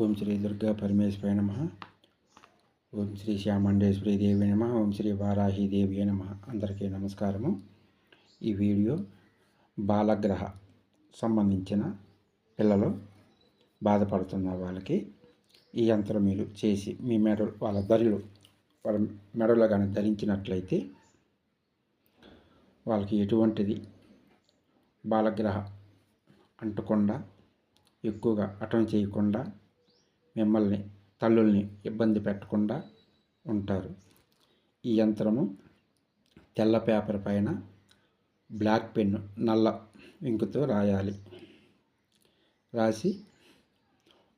ఓం శ్రీ దుర్గా పరమేశ్వరాయ నమః. ఓం శ్రీ శ్యామండేశ్వరి దేవి నమః. ఓం శ్రీ వారాహి దేవి నమః. అందరికీ నమస్కారము. ఈ వీడియో బాలగ్రహ సంబంధించిన పిల్లలు బాధపడుతున్న వాళ్ళకి ఈ యంత్రం మీరు చేసి మీ మెడలు వాళ్ళ మెడలో కానీ ధరించినట్లయితే వాళ్ళకి ఎటువంటిది బాలగ్రహ అంటకుండా ఎక్కువగా అటెండ్ చేయకుండా మిమ్మల్ని తల్లుల్ని ఇబ్బంది పెట్టకుండా ఉంటారు. ఈ యంత్రము తెల్ల పేపర్ పైన బ్లాక్ పెన్ను నల్ల ఇంకుతో రాయాలి. రాసి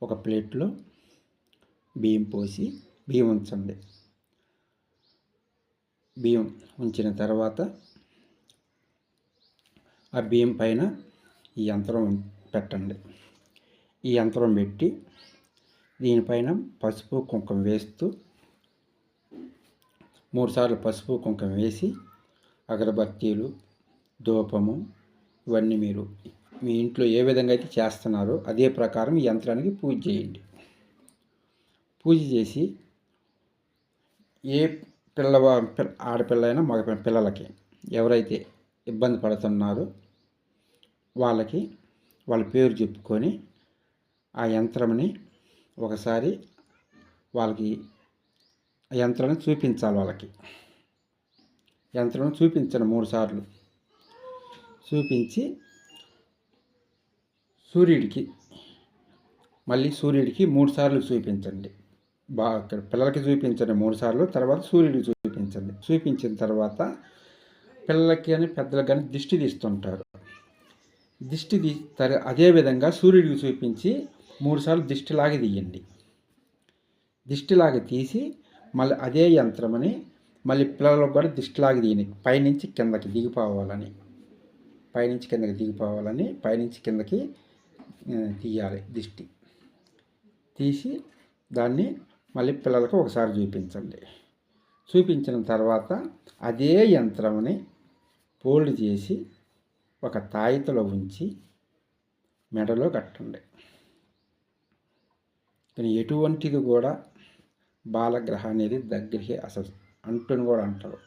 ఒక ప్లేట్లో బియ్యం పోసి బియ్యం ఉంచండి. బియ్యం ఉంచిన తర్వాత ఆ బియ్యం పైన ఈ యంత్రం పెట్టండి. ఈ యంత్రం పెట్టి దీనిపైన పసుపు కుంకుమ వేస్తూ 3 సార్లు పసుపు కుంకుమ వేసి అగరబత్తీలు ధూపము ఇవన్నీ మీరు మీ ఇంట్లో ఏ విధంగా అయితే చేస్తున్నారో అదే ప్రకారం ఈ యంత్రానికి పూజ చేయండి. పూజ చేసి ఏ ఆడపిల్ల అయినా మగ పిల్లలకి ఎవరైతే ఇబ్బంది పడుతున్నారో వాళ్ళకి వాళ్ళ పేరు చెప్పుకొని ఆ యంత్రంని ఒకసారి వాళ్ళకి యంత్రాన్ని చూపించాలి. వాళ్ళకి యంత్రం చూపించండి 3 సార్లు చూపించి సూర్యుడికి 3 సార్లు చూపించండి. బాగా పిల్లలకి చూపించండి 3 సార్లు. తర్వాత సూర్యుడికి చూపించండి. చూపించిన తర్వాత పిల్లలకి కానీ పెద్దలకు కానీ దిష్టి తీస్తుంటారు. అదేవిధంగా సూర్యుడికి చూపించి 3 సార్లు దిష్టిలాగి తీయండి. దిష్టిలాగి తీసి మళ్ళీ అదే యంత్రమని మళ్ళీ పిల్లలకు కూడా దిష్టిలాగి తీయండి. పైనుంచి కిందకి దిగిపోవాలని పైనుంచి కిందకి తీయాలి. దిష్టి తీసి దాన్ని మళ్ళీ పిల్లలకు ఒకసారి చూపించండి. చూపించిన తర్వాత అదే యంత్రంని ఫోల్డ్ చేసి ఒక తాయితలో ఉంచి మెడలో కట్టండి. కానీ ఎటువంటిది కూడా బాలగ్రహ అనేది దగ్గరికి అసలు అంటుని కూడా అంటారు.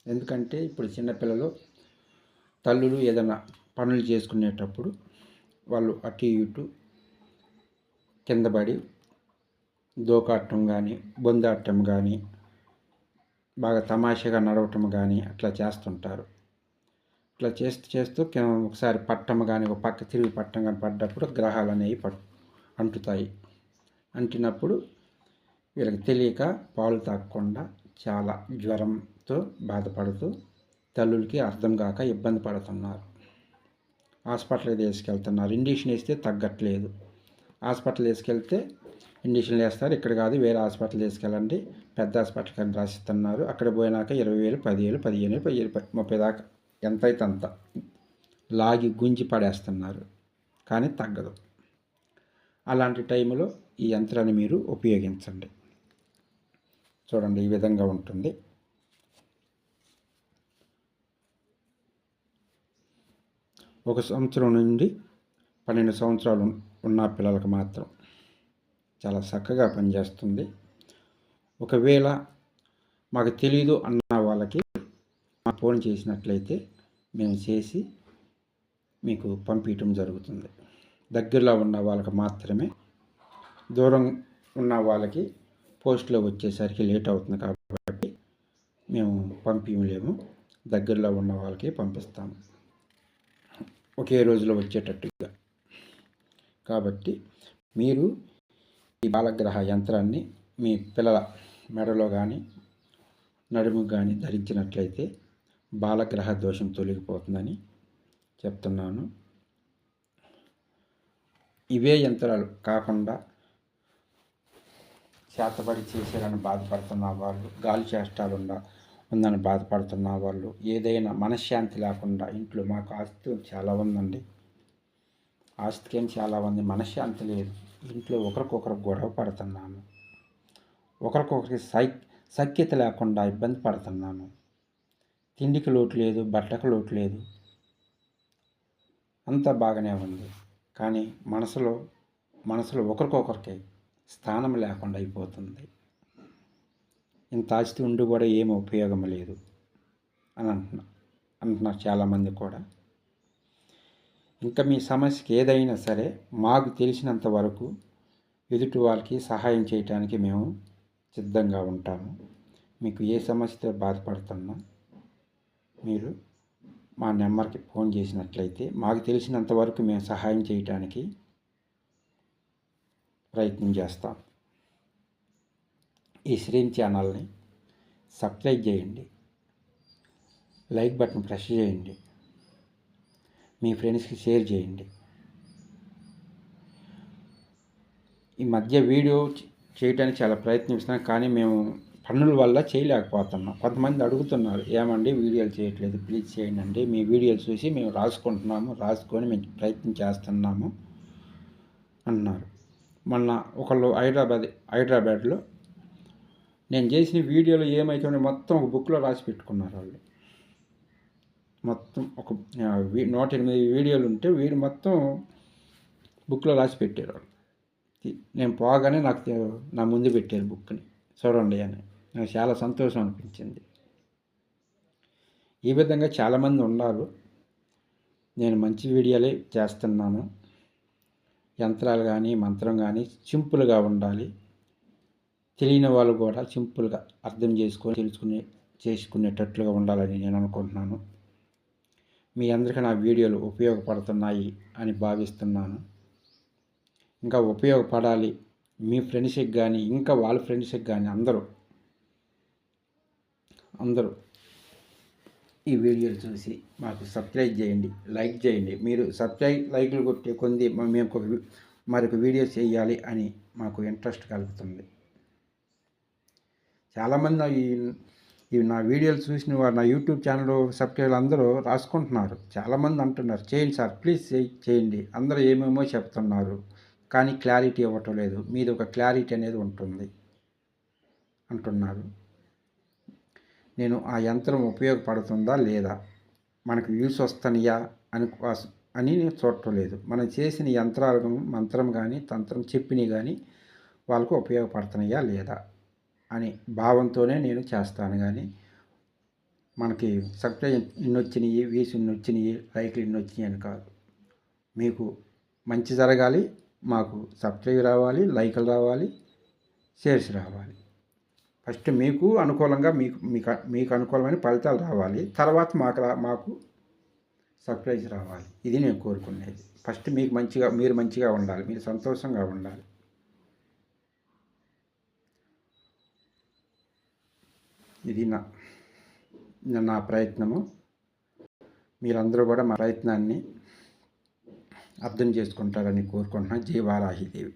ఎందుకంటే ఇప్పుడు చిన్నపిల్లలు తల్లులు ఏదైనా పనులు చేసుకునేటప్పుడు వాళ్ళు అటు ఇటు కింద పడి దోకాటం కానీ బొందాటం కానీ బాగా తమాషాగా నడవటం కానీ అట్లా చేస్తుంటారు. ఇట్లా చేస్తూ ఒకసారి పట్టం కానీ ఒక పక్క తిరిగి పట్టం కానీ పడ్డప్పుడు గ్రహాలు అనేవి అంటుతాయి. అంటినప్పుడు వీళ్ళకి తెలియక పాలు తాగకుండా చాలా జ్వరంతో బాధపడుతూ తల్లులకి అర్థం కాక ఇబ్బంది పడుతున్నారు. హాస్పిటల్కి తీసుకెళ్తున్నారు. ఇంజక్షన్ వేస్తే తగ్గట్లేదు. హాస్పిటల్ తీసుకెళ్తే ఇంజక్షన్లు వేస్తారు. ఇక్కడ కాదు వేరే హాస్పిటల్ తీసుకెళ్ళండి, పెద్ద హాస్పిటల్ కానీ రాసిస్తున్నారు. అక్కడ పోయినాక 20,000 10,000 15,000 30 దాకా ఎంతైతే అంత లాగి గుంజి పడేస్తున్నారు. కానీ తగ్గదు. అలాంటి టైంలో ఈ యంత్రాన్ని మీరు ఉపయోగించండి. చూడండి, ఈ విధంగా ఉంటుంది. ఒక సంవత్సరం నుండి 12 సంవత్సరాలు ఉన్న పిల్లలకు మాత్రం చాలా చక్కగా పనిచేస్తుంది. ఒకవేళ మాకు తెలీదు అన్న వాళ్ళకి ఫోన్ చేసినట్లయితే మేము చేసి మీకు పంపించడం జరుగుతుంది. దగ్గరలో ఉన్న వాళ్ళకి మాత్రమే, దూరం ఉన్న వాళ్ళకి పోస్ట్లో వచ్చేసరికి లేట్ అవుతుంది కాబట్టి మేము పంపించలేము. దగ్గరలో ఉన్న వాళ్ళకి పంపిస్తాము ఒకే రోజులో వచ్చేటట్టుగా. కాబట్టి మీరు ఈ బాలగ్రహ యంత్రాన్ని మీ పిల్లల మెడలో కానీ నడుము కానీ ధరించినట్లయితే బాలగ్రహ దోషం తొలగిపోతుందని చెప్తున్నాను. ఇవే యంత్రాలు కాకుండా చేతబడి చేసేయాలని బాధపడుతున్న వాళ్ళు, గాలి చేష్టాలు ఉందని బాధపడుతున్న వాళ్ళు, ఏదైనా మనశ్శాంతి లేకుండా ఇంట్లో మాకు ఆస్తి చాలా ఉందండి, ఆస్తికేం చాలా ఉంది, మనశ్శాంతి లేదు, ఇంట్లో ఒకరికొకరు గొడవ పడుతున్నాము, ఒకరికొకరికి సఖ్యత లేకుండా ఇబ్బంది పడుతున్నాము, తిండికి లోటు లేదు, బట్టకు లోటు లేదు, అంతా బాగానే ఉంది, కానీ మనసులో మనసులో ఒకరికొకరికి స్థానం లేకుండా అయిపోతుంది. ఇంత ఆస్తి ఉండి కూడా ఏమి ఉపయోగం లేదు అని అంటున్నారు చాలామంది కూడా. ఇంకా మీ సమస్యకి ఏదైనా సరే మాకు తెలిసినంత వరకు ఎదుటి వాళ్ళకి సహాయం చేయటానికి మేము సిద్ధంగా ఉంటాము. మీకు ఏ సమస్యతో బాధపడుతున్నా మీరు మా నెంబర్కి ఫోన్ చేసినట్లయితే మాకు తెలిసినంత వరకు మేము సహాయం చేయటానికి ప్రయత్నం చేస్తాం. ఈ శ్రీం ఛానల్ని సబ్స్క్రైబ్ చేయండి, లైక్ బటన్ ప్రెస్ చేయండి, మీ ఫ్రెండ్స్కి షేర్ చేయండి. ఈ మధ్య వీడియో చేయడానికి చాలా ప్రయత్నిస్తున్నాం, కానీ మేము పనుల వల్ల చేయలేకపోతున్నాం. కొంతమంది అడుగుతున్నారు, ఏమండి వీడియోలు చేయట్లేదు, ప్లీజ్ చేయండి. మీ వీడియోలు చూసి మేము రాసుకొని మేము ప్రయత్నం చేస్తున్నాము అన్నారు. మొన్న ఒకళ్ళు హైదరాబాద్లో నేను చేసిన వీడియోలు ఏమైతే మొత్తం ఒక బుక్లో రాసి పెట్టుకున్నారు. వాళ్ళు మొత్తం ఒక 108 వీడియోలు ఉంటే వీడు మొత్తం బుక్లో రాసి పెట్టారు. నేను పోగానే నాకు నా ముందు పెట్టారు బుక్ని, చూడండి అని. నాకు చాలా సంతోషం అనిపించింది. ఈ విధంగా చాలామంది ఉన్నారు. నేను మంచి వీడియోలే చేస్తున్నాను. యంత్రాలు కానీ మంత్రం కానీ సింపుల్గా ఉండాలి. తెలియని వాళ్ళు కూడా సింపుల్గా అర్థం చేసుకునేటట్లుగా ఉండాలని నేను అనుకుంటున్నాను. మీ అందరికీ నా వీడియోలు ఉపయోగపడుతున్నాయి అని భావిస్తున్నాను. ఇంకా ఉపయోగపడాలి. మీ ఫ్రెండ్స్కి కానీ ఇంకా వాళ్ళ ఫ్రెండ్స్కి కానీ అందరూ ఈ వీడియోలు చూసి మాకు సబ్స్క్రైబ్ చేయండి, లైక్ చేయండి. మీరు లైక్లు కొట్టే కొంది మేము మరొక వీడియో చేయాలి అని మాకు ఇంట్రెస్ట్ కలుగుతుంది. చాలామంది ఈ నా వీడియోలు చూసిన వారు నా యూట్యూబ్ ఛానల్ సబ్స్క్రైబర్లు అందరూ రాసుకుంటున్నారు. చాలామంది అంటున్నారు, చేయండి సార్, ప్లీజ్ చేయండి. అందరూ ఏమేమో చెప్తున్నారు, కానీ క్లారిటీ ఇవ్వటం లేదు. మీది ఒక క్లారిటీ అనేది ఉంటుంది అంటున్నారు. నేను ఆ యంత్రం ఉపయోగపడుతుందా లేదా, మనకు యూస్ వస్తున్నాయా అని నేను చూడటం లేదు. మనం చేసిన యంత్రాలు మంత్రం కానీ తంత్రం చెప్పినవి కానీ వాళ్ళకు ఉపయోగపడుతున్నాయా లేదా అని భావంతోనే నేను చేస్తాను. కానీ మనకి సబ్స్క్రైబ్ ఇన్ని వచ్చినాయి, వ్యూస్ ఇన్ని వచ్చినాయి, లైక్లు ఇన్ని వచ్చినాయి అని కాదు. మీకు మంచి జరగాలి, మాకు సబ్స్క్రైబ్ రావాలి, లైక్లు రావాలి, షేర్స్ రావాలి. ఫస్ట్ మీకు అనుకూలంగా మీకు అనుకూలమైన ఫలితాలు రావాలి. తర్వాత మాకు సర్ప్రైజ్ రావాలి. ఇది నేను కోరుకునేది. ఫస్ట్ మీరు మంచిగా ఉండాలి, మీరు సంతోషంగా ఉండాలి. ఇది నా ప్రయత్నము. మీరందరూ కూడా మా ప్రయత్నాన్ని అర్థం చేసుకుంటారని కోరుకుంటున్నాను. జై వారాహిదేవి.